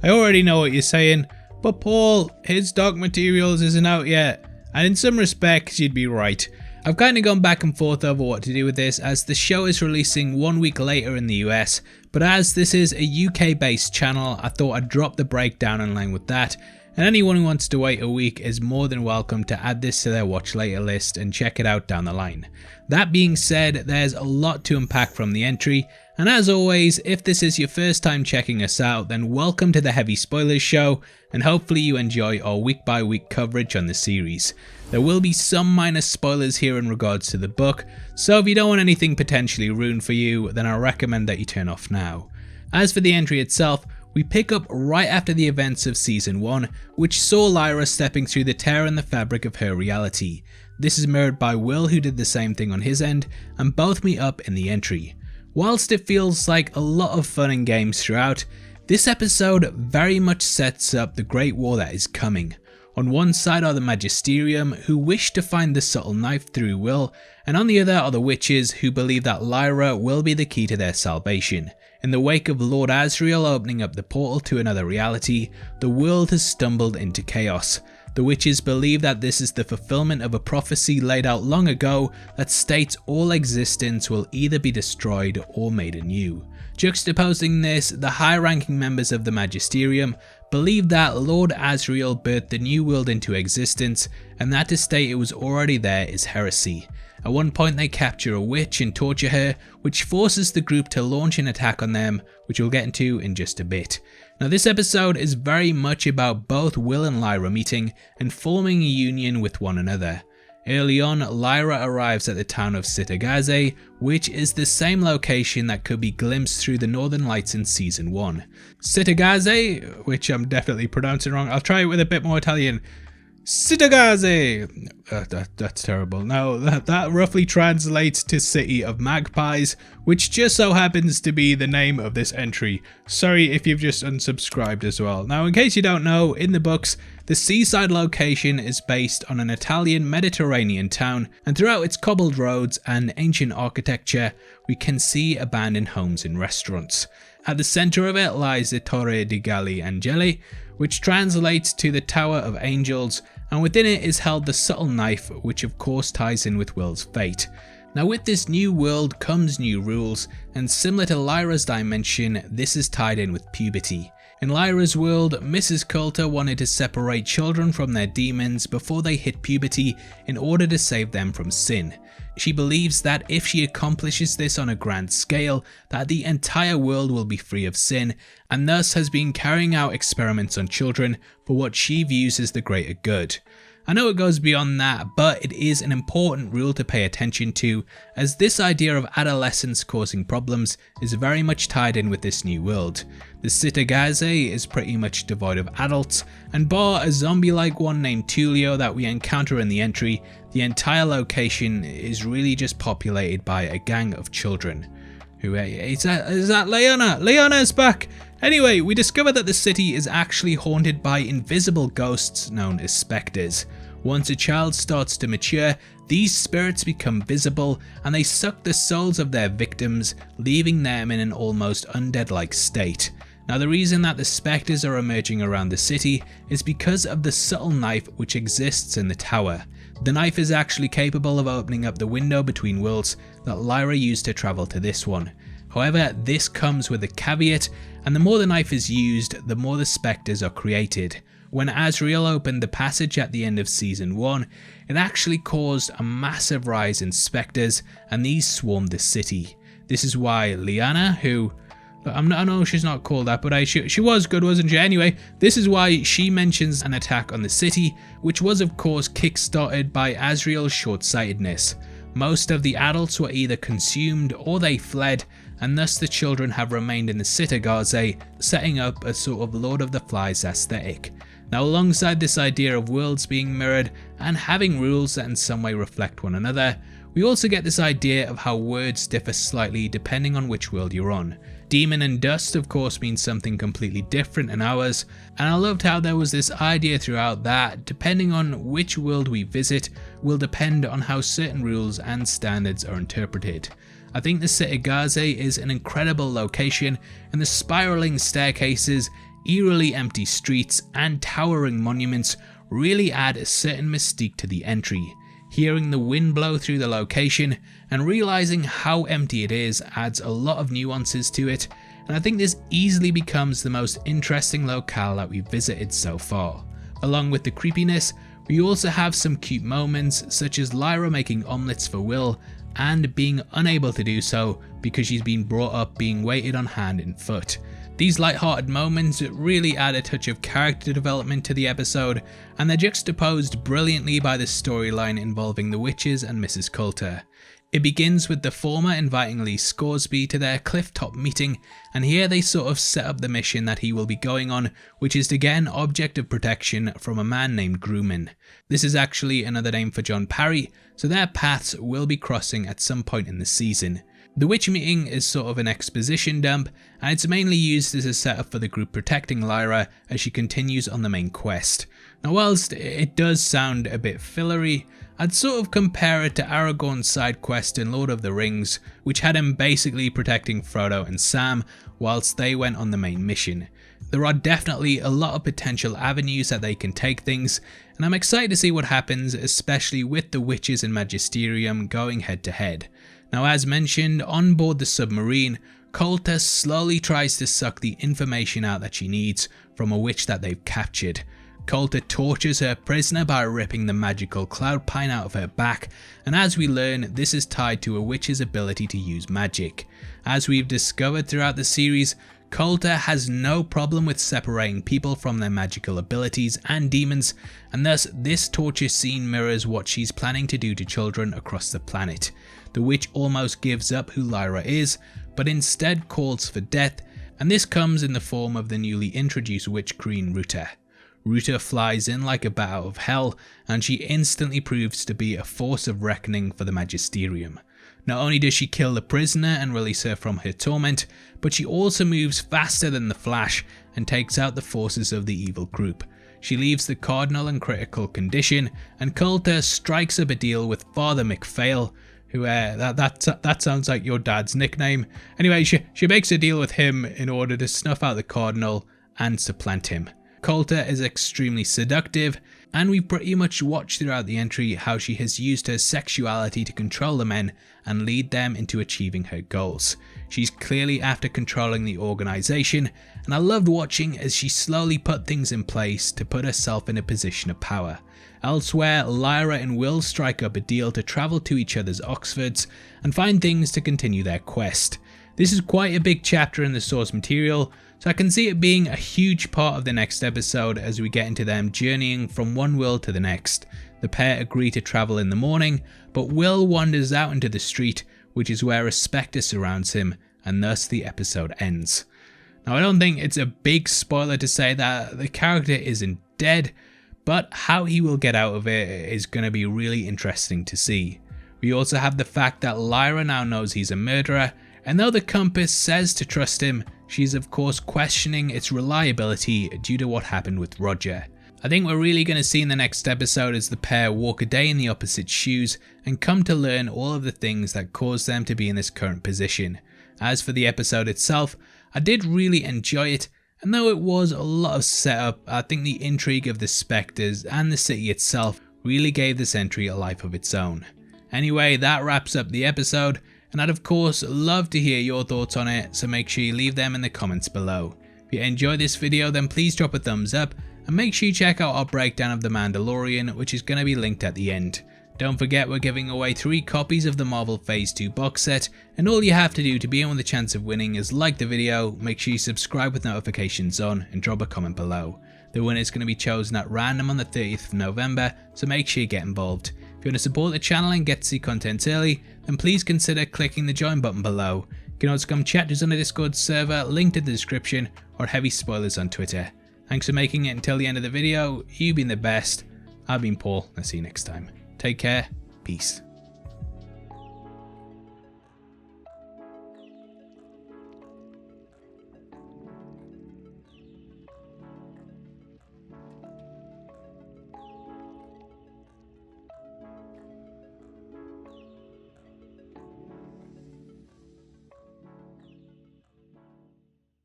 I already know what you're saying, but Paul, his Dark Materials isn't out yet, and in some respects you'd be right. I've kind of gone back and forth over what to do with this, as the show is releasing 1 week later in the US, but as this is a UK based channel, I thought I'd drop the breakdown in line with that, and anyone who wants to wait a week is more than welcome to add this to their watch later list and check it out down the line. That being said, there's a lot to unpack from the entry, and as always, if this is your first time checking us out, then welcome to the Heavy Spoilers Show, and hopefully you enjoy our week by week coverage on the series. There will be some minor spoilers here in regards to the book, so if you don't want anything potentially ruined for you, then I recommend that you turn off now. As for the entry itself, we pick up right after the events of Season 1, which saw Lyra stepping through the tear in the fabric of her reality. This is mirrored by Will, who did the same thing on his end, and both meet up in the entry. Whilst it feels like a lot of fun and games throughout, this episode very much sets up the Great War that is coming. On one side are the Magisterium, who wish to find the subtle knife through Will, and on the other are the witches, who believe that Lyra will be the key to their salvation. In the wake of Lord Asriel opening up the portal to another reality, the world has stumbled into chaos. The witches believe that this is the fulfillment of a prophecy laid out long ago that states all existence will either be destroyed or made anew. Juxtaposing this, the high-ranking members of the Magisterium believe that Lord Asriel birthed the new world into existence, and that to state it was already there is heresy. At one point they capture a witch and torture her, which forces the group to launch an attack on them, which we'll get into in just a bit. Now this episode is very much about both Will and Lyra meeting and forming a union with one another. Early on, Lyra arrives at the town of Citagazze, which is the same location that could be glimpsed through the Northern Lights in Season 1. Citagazze, which I'm definitely pronouncing wrong, I'll try it with a bit more Italian. Citagazze! That's terrible. Now, that roughly translates to City of Magpies, which just so happens to be the name of this entry. Sorry if you've just unsubscribed as well. Now, in case you don't know, in the books, the seaside location is based on an Italian Mediterranean town, and throughout its cobbled roads and ancient architecture, we can see abandoned homes and restaurants. At the centre of it lies the Torre di Galli Angeli, which translates to the Tower of Angels, and within it is held the subtle knife, which of course ties in with Will's fate. Now with this new world comes new rules, and similar to Lyra's dimension, this is tied in with puberty. In Lyra's world, Mrs. Coulter wanted to separate children from their demons before they hit puberty in order to save them from sin. She believes that if she accomplishes this on a grand scale, that the entire world will be free of sin, and thus has been carrying out experiments on children for what she views as the greater good. I know it goes beyond that, but it is an important rule to pay attention to, as this idea of adolescence causing problems is very much tied in with this new world. The Citagazze is pretty much devoid of adults, and bar a zombie-like one named Tullio that we encounter in the entry, the entire location is really just populated by a gang of children. Is that Leona? Leona's back! Anyway, we discover that the city is actually haunted by invisible ghosts known as spectres. Once a child starts to mature, these spirits become visible and they suck the souls of their victims, leaving them in an almost undead-like state. Now the reason that the spectres are emerging around the city is because of the subtle knife which exists in the tower. The knife is actually capable of opening up the window between worlds that Lyra used to travel to this one. However, this comes with a caveat, and the more the knife is used, the more the spectres are created. When Asriel opened the passage at the end of Season 1, it actually caused a massive rise in spectres, and these swarmed the city. This is why Liana, who... I know she's not called that, but she was good, wasn't she? Anyway, this is why she mentions an attack on the city, which was of course kick-started by Asriel's short-sightedness. Most of the adults were either consumed or they fled, and thus the children have remained in the Citagazze, setting up a sort of Lord of the Flies aesthetic. Now alongside this idea of worlds being mirrored and having rules that in some way reflect one another, we also get this idea of how words differ slightly depending on which world you're on. Demon and dust of course means something completely different in ours, and I loved how there was this idea throughout that depending on which world we visit will depend on how certain rules and standards are interpreted. I think the Citagazze is an incredible location, and the spiraling staircases eerily empty streets and towering monuments really add a certain mystique to the entry. Hearing the wind blow through the location and realizing how empty it is adds a lot of nuances to it, and I think this easily becomes the most interesting locale that we've visited so far. Along with the creepiness, we also have some cute moments such as Lyra making omelets for Will and being unable to do so because she's been brought up being weighted on hand and foot. These light-hearted moments really add a touch of character development to the episode, and they're juxtaposed brilliantly by the storyline involving the witches and Mrs. Coulter. It begins with the former inviting Lee Scorsby to their clifftop meeting, and here they sort of set up the mission that he will be going on, which is to get an object of protection from a man named Grumman. This is actually another name for John Parry, so their paths will be crossing at some point in the season. The witch meeting is sort of an exposition dump, and it's mainly used as a setup for the group protecting Lyra as she continues on the main quest. Now whilst it does sound a bit fillery, I'd sort of compare it to Aragorn's side quest in Lord of the Rings, which had him basically protecting Frodo and Sam whilst they went on the main mission. There are definitely a lot of potential avenues that they can take things, and I'm excited to see what happens, especially with the witches and Magisterium going head to head. Now as mentioned, on board the submarine, Coulter slowly tries to suck the information out that she needs from a witch that they've captured. Coulter tortures her prisoner by ripping the magical cloud pine out of her back, and as we learn, this is tied to a witch's ability to use magic. As we've discovered throughout the series, Coulter has no problem with separating people from their magical abilities and demons, and thus this torture scene mirrors what she's planning to do to children across the planet. The witch almost gives up who Lyra is, but instead calls for death, and this comes in the form of the newly introduced witch queen Ruta. Ruta flies in like a bat out of hell, and she instantly proves to be a force of reckoning for the Magisterium. Not only does she kill the prisoner and release her from her torment, but she also moves faster than the Flash and takes out the forces of the evil group. She leaves the Cardinal in critical condition, and Coulter strikes up a deal with Father McPhail, who that sounds like your dad's nickname. Anyway, she makes a deal with him in order to snuff out the Cardinal and supplant him. Coulter is extremely seductive, and we pretty much watch throughout the entry how she has used her sexuality to control the men and lead them into achieving her goals. She's clearly after controlling the organisation, and I loved watching as she slowly put things in place to put herself in a position of power. Elsewhere, Lyra and Will strike up a deal to travel to each other's Oxfords and find things to continue their quest. This is quite a big chapter in the source material, so I can see it being a huge part of the next episode as we get into them journeying from one world to the next. The pair agree to travel in the morning, but Will wanders out into the street, which is where a spectre surrounds him, and thus the episode ends. Now I don't think it's a big spoiler to say that the character isn't dead, but how he will get out of it is going to be really interesting to see. We also have the fact that Lyra now knows he's a murderer, and though the compass says to trust him, she's of course questioning its reliability due to what happened with Roger. I think we're really going to see in the next episode as the pair walk a day in the opposite shoes and come to learn all of the things that caused them to be in this current position. As for the episode itself, I did really enjoy it, and though it was a lot of setup, I think the intrigue of the spectres and the city itself really gave this entry a life of its own. Anyway, that wraps up the episode, and I'd of course love to hear your thoughts on it, so make sure you leave them in the comments below. If you enjoyed this video, then please drop a thumbs up, and make sure you check out our breakdown of The Mandalorian, which is going to be linked at the end. Don't forget we're giving away 3 copies of the Marvel Phase 2 box set, and all you have to do to be in with a chance of winning is like the video, make sure you subscribe with notifications on, and drop a comment below. The winner is going to be chosen at random on the 30th of November, so make sure you get involved. If you want to support the channel and get to see content early, then please consider clicking the join button below. You can also come chat to us on the Discord server, linked in the description, or Heavy Spoilers on Twitter. Thanks for making it until the end of the video. You've been the best. I've been Paul. I'll see you next time. Take care. Peace.